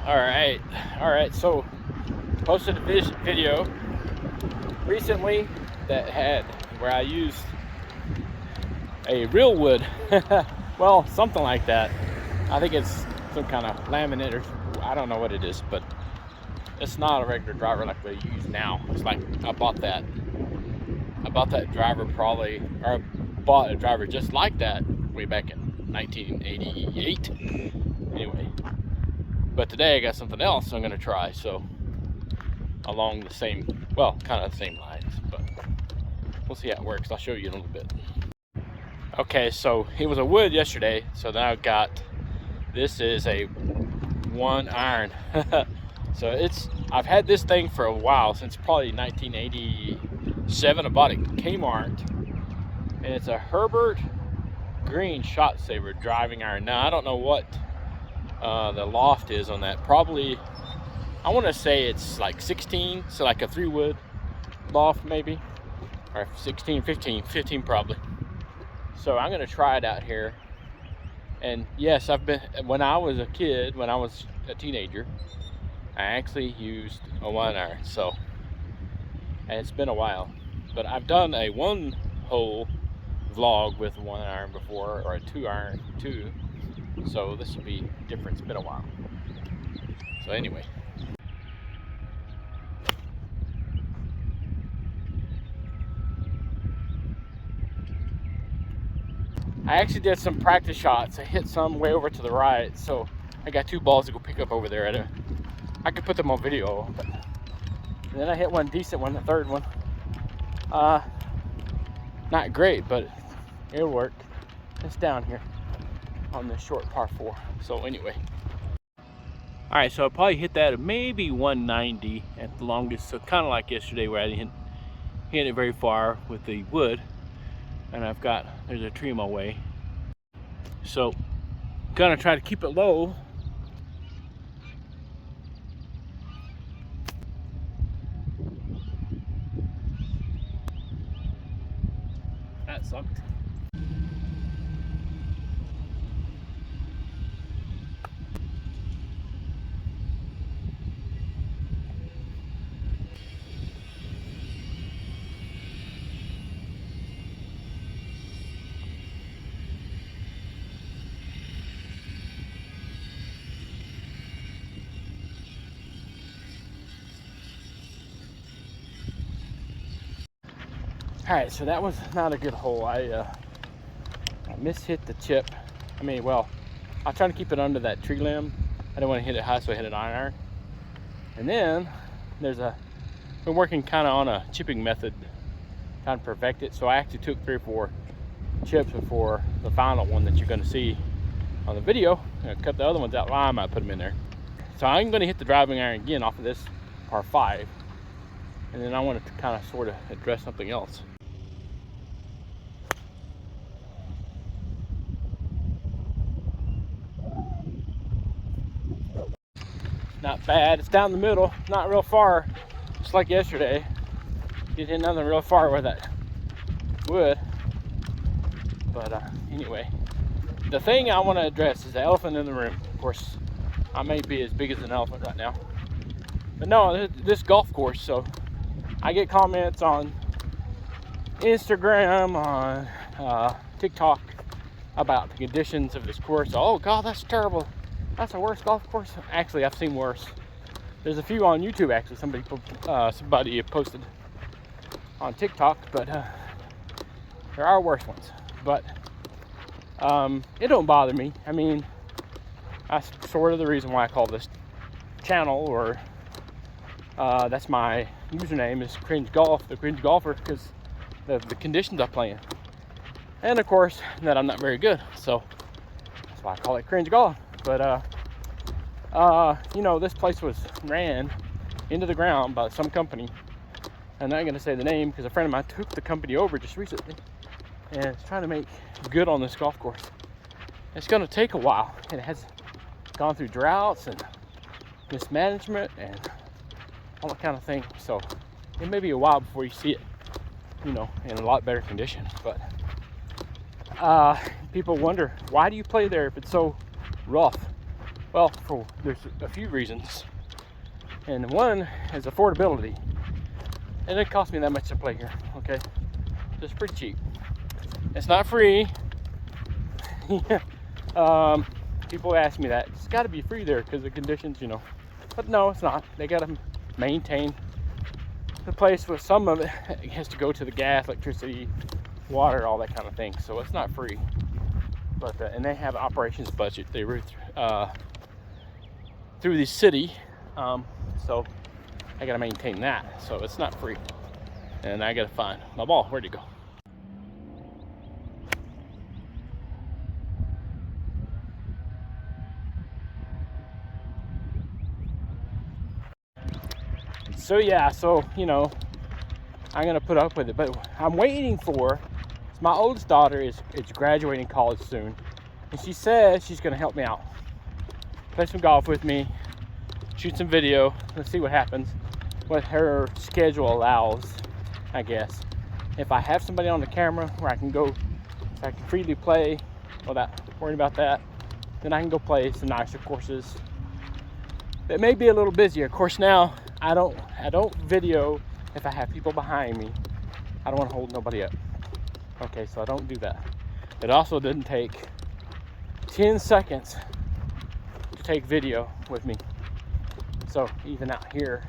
All right. So, posted a video recently that had where I used a real wood. Well, something like that. I think it's some kind of laminate, or I don't know what it is, but it's not a regular driver like we use now. It's like I bought that driver probably, or I bought a driver just like that way back in 1988. Anyway, but today I got something else I'm gonna try. So along the same, well, kind of the same lines, but we'll see how it works. I'll show you in a little bit. Okay, so it was a wood yesterday, so now I've got, this is a 1-iron. So I've had this thing for a while, since probably 1987. I bought it at Kmart, and it's a Herbert Green Shot Saver driving iron. Now I don't know what the loft is on that. Probably, I want to say it's like 16, so like a 3-wood loft maybe, or 16, 15 probably. So I'm gonna try it out here. And yes, when I was a kid, when I was a teenager, I actually used a 1-iron. So, and it's been a while, but I've done a 1-hole vlog with a 1-iron before, or a 2-iron too. So this will be different. It's been a while. So anyway. I actually did some practice shots. I hit some way over to the right, so I got 2 balls to go pick up over there. I could put them on video, but and then I hit one decent one, the 3rd one. Not great, but it'll work. It's down here on this short par 4. So anyway. All right, so I probably hit that at maybe 190 at the longest. So kind of like yesterday where I didn't hit it very far with the wood. And there's a tree in my way. So, gonna try to keep it low. That sucked. All right, so that was not a good hole. I mishit the chip. I mean, well, I was trying to keep it under that tree limb. I didn't want to hit it high, so I hit an iron. And then been working kind of on a chipping method, trying to perfect it. So I actually took 3 or 4 chips before the final one that you're going to see on the video. I cut the other ones out. Well, I might put them in there. So I'm going to hit the driving iron again off of this par 5. And then I wanted to kind of sort of address something else. Not bad. It's down the middle, not real far, just like yesterday. Didn't hit nothing real far with that wood. But anyway, the thing I want to address is the elephant in the room. Of course, I may be as big as an elephant right now, but no, this golf course. So I get comments on Instagram, on TikTok about the conditions of this course. Oh God, that's terrible. That's the worst golf course. Actually, I've seen worse. There's a few on YouTube. Actually, somebody posted on TikTok, but there are worse ones. But it don't bother me. I mean, that's sort of the reason why I call this channel, or that's my username, is Cringe Golf, the Cringe Golfer, because the conditions I play in, and of course that I'm not very good. So that's why I call it Cringe Golf. But you know, this place was ran into the ground by some company. I'm not going to say the name because a friend of mine took the company over just recently and is trying to make good on this golf course. It's going to take a while, and it has gone through droughts and mismanagement and all that kind of thing. So it may be a while before you see it, you know, in a lot better condition. But people wonder, why do you play there if it's so rough? Well, there's a few reasons, and one is affordability. It didn't cost me that much to play here, okay? It's pretty cheap. It's not free. People ask me that. It's got to be free there because the conditions, you know. But no, it's not. They got to maintain the place with some of it. It has to go to the gas, electricity, water, all that kind of thing. So it's not free. But and they have an operations budget. They route through the city, so I got to maintain that. So it's not free. And I got to find my ball. Where'd it go? So yeah, so you know, I'm gonna put up with it, but I'm waiting for. My oldest daughter is graduating college soon, and she says she's gonna help me out, play some golf with me, shoot some video. Let's see what happens, what her schedule allows, I guess. If I have somebody on the camera where I can go, so I can freely play without worrying about that, then I can go play some nicer courses. It may be a little busier. Of course, now I don't video if I have people behind me. I don't want to hold nobody up. Okay, so I don't do that. It also didn't take 10 seconds to take video with me. So even out here,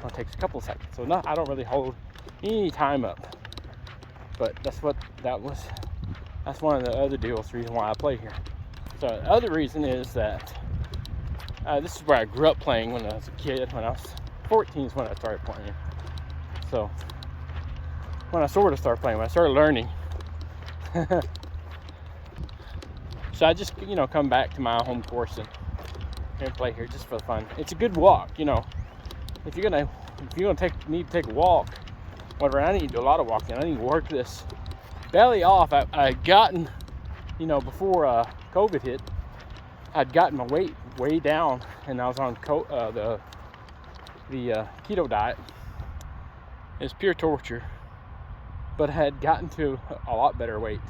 it takes a couple of seconds. So I don't really hold any time up. But that's one of the other deals, the reason why I play here. So the other reason is that this is where I grew up playing when I was a kid. When I was 14 is when I started playing. So when I sort of started playing, when I started learning. So I just, you know, come back to my home course and play here just for fun. It's a good walk, you know. If you're gonna need to take a walk, whatever, I need to do a lot of walking. I need to work this belly off. I'd gotten, you know, before COVID hit, I'd gotten my weight way down, and I was on the keto diet. It's pure torture, but I had gotten to a lot better weight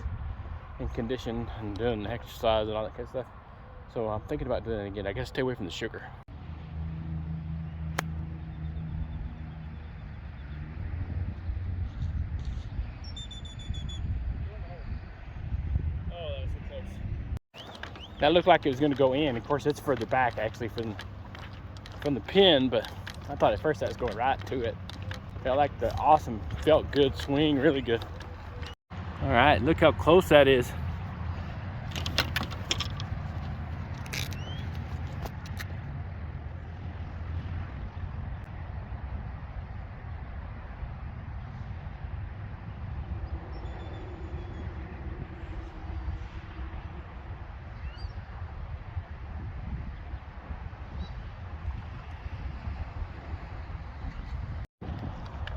and condition and doing exercise and all that kind of stuff. So I'm thinking about doing it again. I gotta stay away from the sugar. Oh, that was so close. That looked like it was gonna go in. Of course, it's further back actually from the pin, but I thought at first that was going right to it. Felt like felt good swing, really good. All right, look how close that is.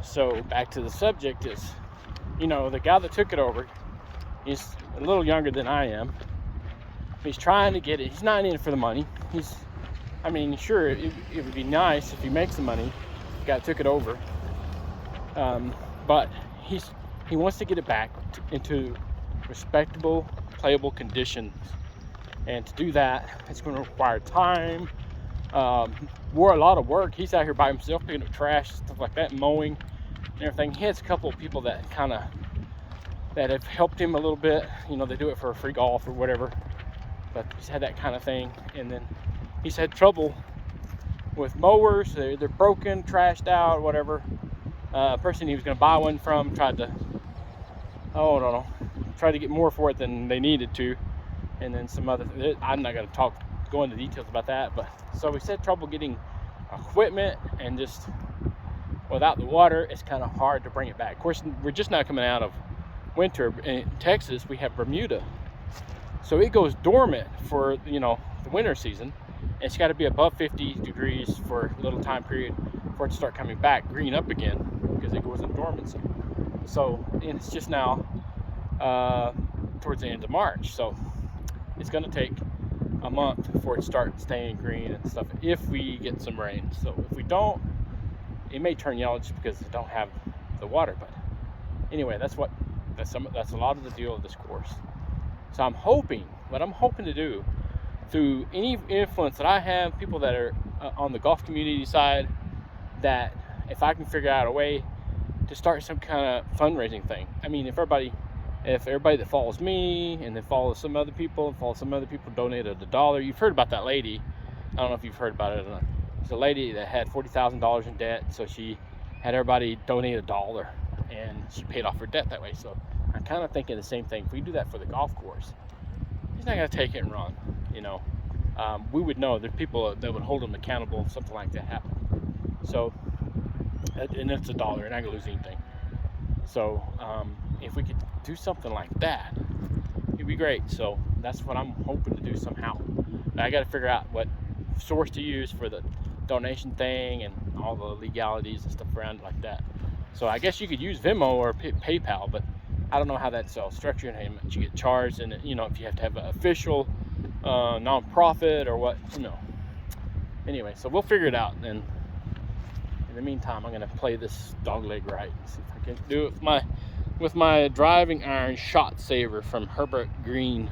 So back to the subject is, you know, the guy that took it over, he's a little younger than I am. He's trying to get it. He's not in it for the money. I mean, sure, it would be nice if he makes the money. The guy that took it over. But he wants to get it back into respectable, playable conditions. And to do that, it's going to require time, a lot of work. He's out here by himself picking up trash, stuff like that, mowing and everything. He has a couple of people that have helped him a little bit. You know, they do it for free golf or whatever, but he's had that kind of thing. And then he's had trouble with mowers. They're broken, trashed out, whatever. Person he was going to buy one from tried to get more for it than they needed to. And then some other, I'm not going to go into details about that, but so we had trouble getting equipment, and just without the water, it's kind of hard to bring it back. Of course, we're just now coming out of winter. In Texas, we have Bermuda, so it goes dormant for, you know, the winter season. It's got to be above 50 degrees for a little time period for it to start coming back green up again, because it goes in dormancy. So, and it's just now towards the end of March, so it's going to take a month before it starts staying green and stuff, if we get some rain. So if we don't, it may turn yellow just because it don't have the water. But anyway, that's a lot of the deal of this course. So what I'm hoping to do, through any influence that I have, people that are on the golf community side, that if I can figure out a way to start some kind of fundraising thing. I mean, if everybody that follows me and then follows some other people donated $1. You've heard about that lady. I don't know if you've heard about it or not. It's a lady that had $40,000 in debt, so she had everybody donate $1, and she paid off her debt that way. So I'm kind of thinking the same thing. If we do that for the golf course, he's not going to take it and run. You know, we would know there's people that would hold him accountable if something like that happened. So, and it's $1, you're not going to lose anything. So if we could do something like that, it'd be great. So that's what I'm hoping to do somehow. I got to figure out what source to use for the donation thing and all the legalities and stuff around like that. So I guess you could use Venmo or PayPal, but I don't know how that's all structured, how much you get charged, and you know, if you have to have an official non-profit or what, you know. Anyway, so we'll figure it out. And in the meantime, I'm gonna play this dogleg right and see if I can do it with my driving iron shot saver from Herbert Green.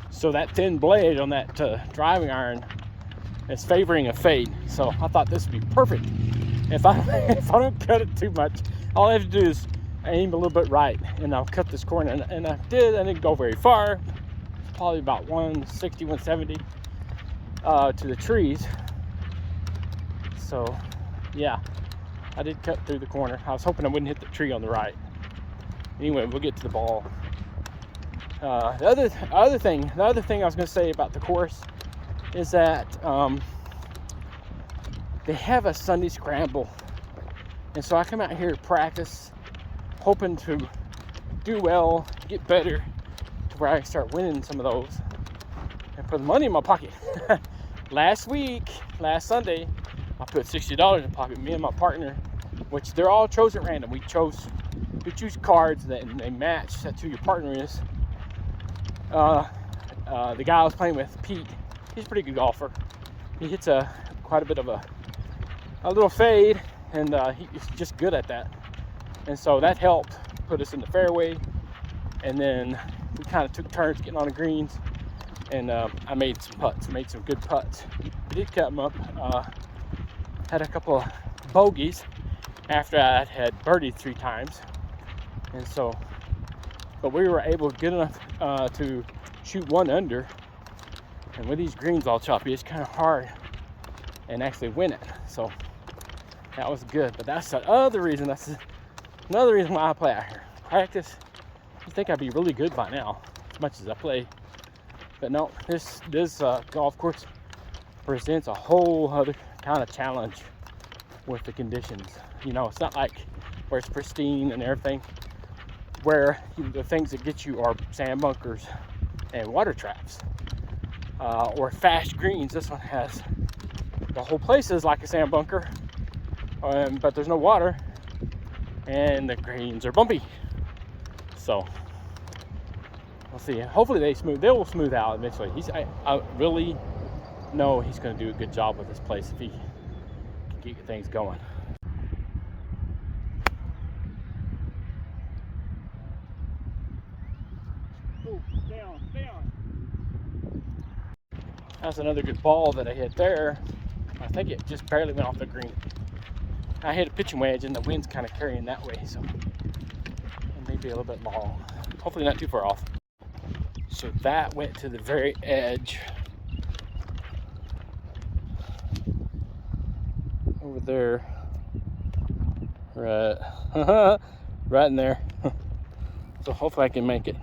So that thin blade on that driving iron is favoring a fade. So I thought this would be perfect. If I don't cut it too much, all I have to do is aim a little bit right, and I'll cut this corner. And I didn't go very far. It's probably about 160, 170 to the trees. So yeah, I did cut through the corner. I was hoping I wouldn't hit the tree on the right. Anyway, we'll get to the ball. The other thing I was going to say about the course is that they have a Sunday scramble, and so I come out here to practice, hoping to do well, get better, to where I start winning some of those and put the money in my pocket. Last Sunday, I put $60 in my pocket. Me and my partner, which they're all chosen at random. We choose cards that they match to who your partner is. The guy I was playing with, Pete, he's a pretty good golfer. He hits quite a bit of a little fade, and he's just good at that. And so that helped put us in the fairway. And then we kind of took turns getting on the greens, and I made some good putts. We did cut them up. Had a couple of bogeys after I had birdied 3 times, and so. But we were able to get enough to shoot 1 under. And with these greens all choppy, it's kind of hard and actually win it. So that was good. But that's another reason why I play out here. Practice. I think I'd be really good by now, as much as I play. But no, this golf course presents a whole other kind of challenge with the conditions. You know, it's not like where it's pristine and everything, where the things that get you are sand bunkers and water traps, or fast greens. This one has, the whole place is like a sand bunker, but there's no water, and the greens are bumpy. So we'll see. Hopefully they will smooth out eventually. I really know he's going to do a good job with this place if he can keep things going. That's another good ball that I hit there. I think it just barely went off the green. I hit a pitching wedge, and the wind's kind of carrying that way, so it may be a little bit long. Hopefully not too far off. So that went to the very edge. Over there. Right. Right in there. So hopefully I can make it.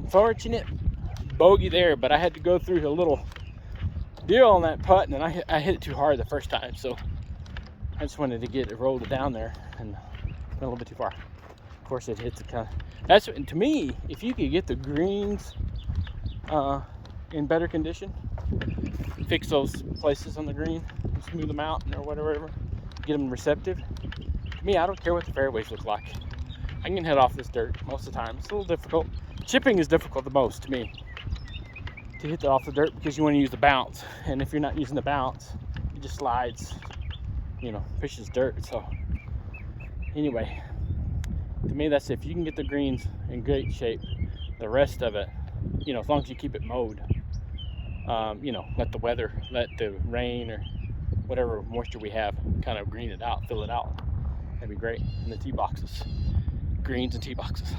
unfortunate bogey there, but I had to go through a little deal on that putt, and I hit it too hard the first time, so I just wanted to get it rolled down there and went a little bit too far. Of course, it hits the kind of, that's, to me, if you could get the greens in better condition, fix those places on the green, smooth them out or whatever, get them receptive. To me, I don't care what the fairways look like. I can hit off this dirt most of the time. It's a little difficult. Chipping is difficult the most to me, to hit off the dirt, because you want to use the bounce, and if you're not using the bounce, it just slides, you know, pushes dirt. So anyway, to me, that's if you can get the greens in great shape, the rest of it, you know, as long as you keep it mowed, you know, let the rain or whatever moisture we have kind of green it out, fill it out. That'd be great. In the tee boxes, greens and tee boxes.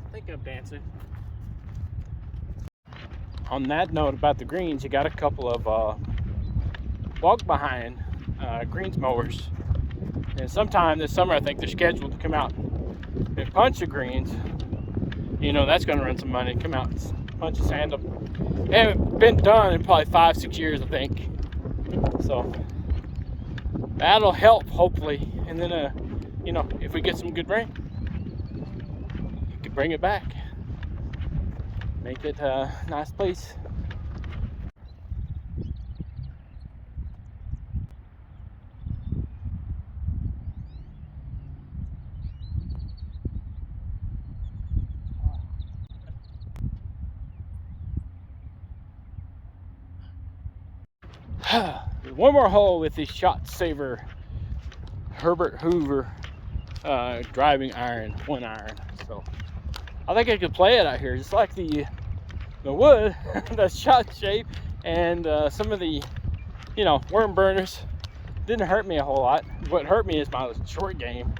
I think I'm dancing. On that note about the greens, you got a couple of walk behind greens mowers, and sometime this summer I think they're scheduled to come out and punch the greens. You know, that's going to run some money. Come out and punch a sand up. They haven't been done in probably 5-6 years, I think. So that'll help, hopefully. And then, you know, if we get some good rain, you could bring it back, make it a nice place. One more hole with the Shot Saver Herbert Hoover driving iron, 1 iron. So I think I could play it out here, just like the wood, the shot shape, and some of the, you know, worm burners didn't hurt me a whole lot. What hurt me is my short game,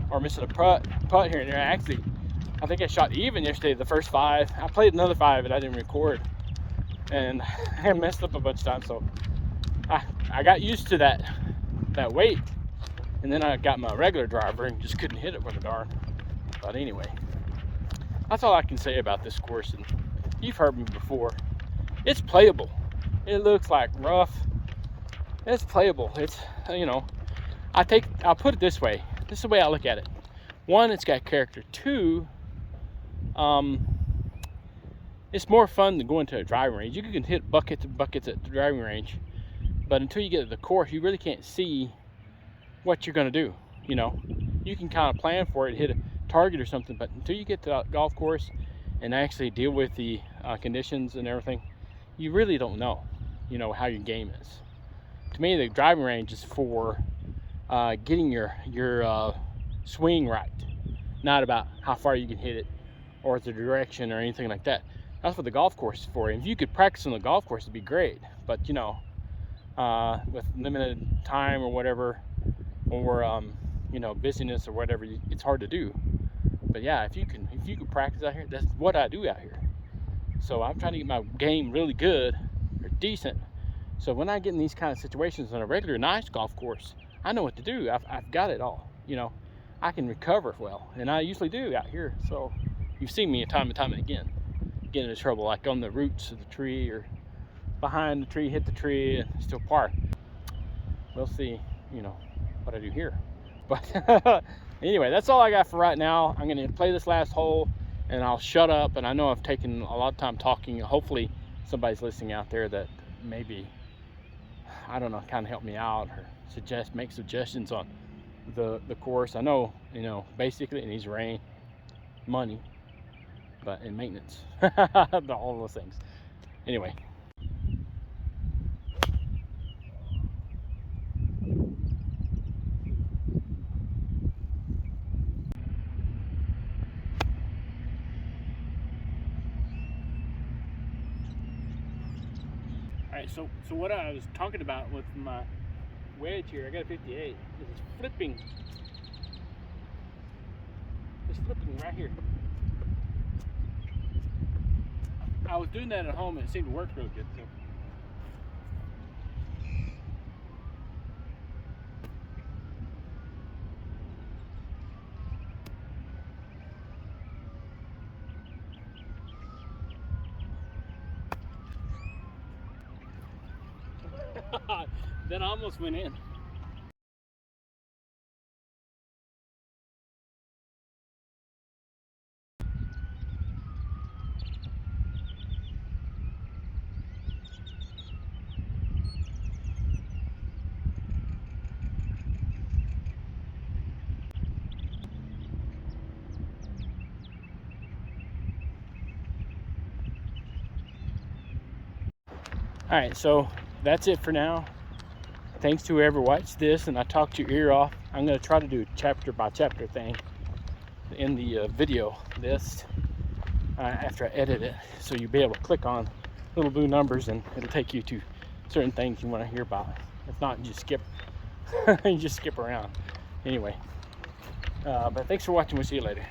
or missing a putt here and there. Actually, I think I shot even yesterday, the first 5. I played another 5 and I didn't record, and I messed up a bunch of times. So I got used to that weight, and then I got my regular driver and just couldn't hit it with a darn. But anyway, that's all I can say about this course. And you've heard me before. It's playable. It looks like rough. It's playable. It's, you know, I'll put it this way. This is the way I look at it. 1, it's got character. 2, it's more fun than going to a driving range. You can hit buckets and buckets at the driving range, but until you get to the course, you really can't see what you're going to do. You know, you can kind of plan for it, hit a target or something, but until you get to that golf course and actually deal with the conditions and everything, you really don't know, you know, how your game is. To me, the driving range is for getting your swing right, not about how far you can hit it or the direction or anything like that. That's what the golf course is for. And if you could practice on the golf course, it'd be great. But you know, with limited time or whatever, or you know, busyness or whatever, it's hard to do. But yeah, if you can practice out here, that's what I do out here. So I'm trying to get my game really good or decent, so when I get in these kind of situations on a regular nice golf course, I know what to do. I've got it all. You know, I can recover well, and I usually do out here. So you've seen me time and time and again get into trouble, like on the roots of the tree or behind the tree, hit the tree and still park. We'll see, you know, what I do here. But anyway, that's all I got for right now. I'm going to play this last hole and I'll shut up. And I know I've taken a lot of time talking. Hopefully somebody's listening out there that maybe, I don't know, kind of help me out or make suggestions on the course. I know, you know, basically it needs rain, money, and maintenance, all those things. Anyway. All right, so what I was talking about with my wedge here, I got a 58. This is flipping. It's flipping right here. I was doing that at home and it seemed to work really good. So. That almost went in. All right, so that's it for now. Thanks to whoever watched this and I talked your ear off. I'm going to try to do a chapter by chapter thing in the video list after I edit it, so you'll be able to click on little blue numbers and it'll take you to certain things you want to hear about. If not, you just skip. You just skip around. Anyway, but thanks for watching. We'll see you later.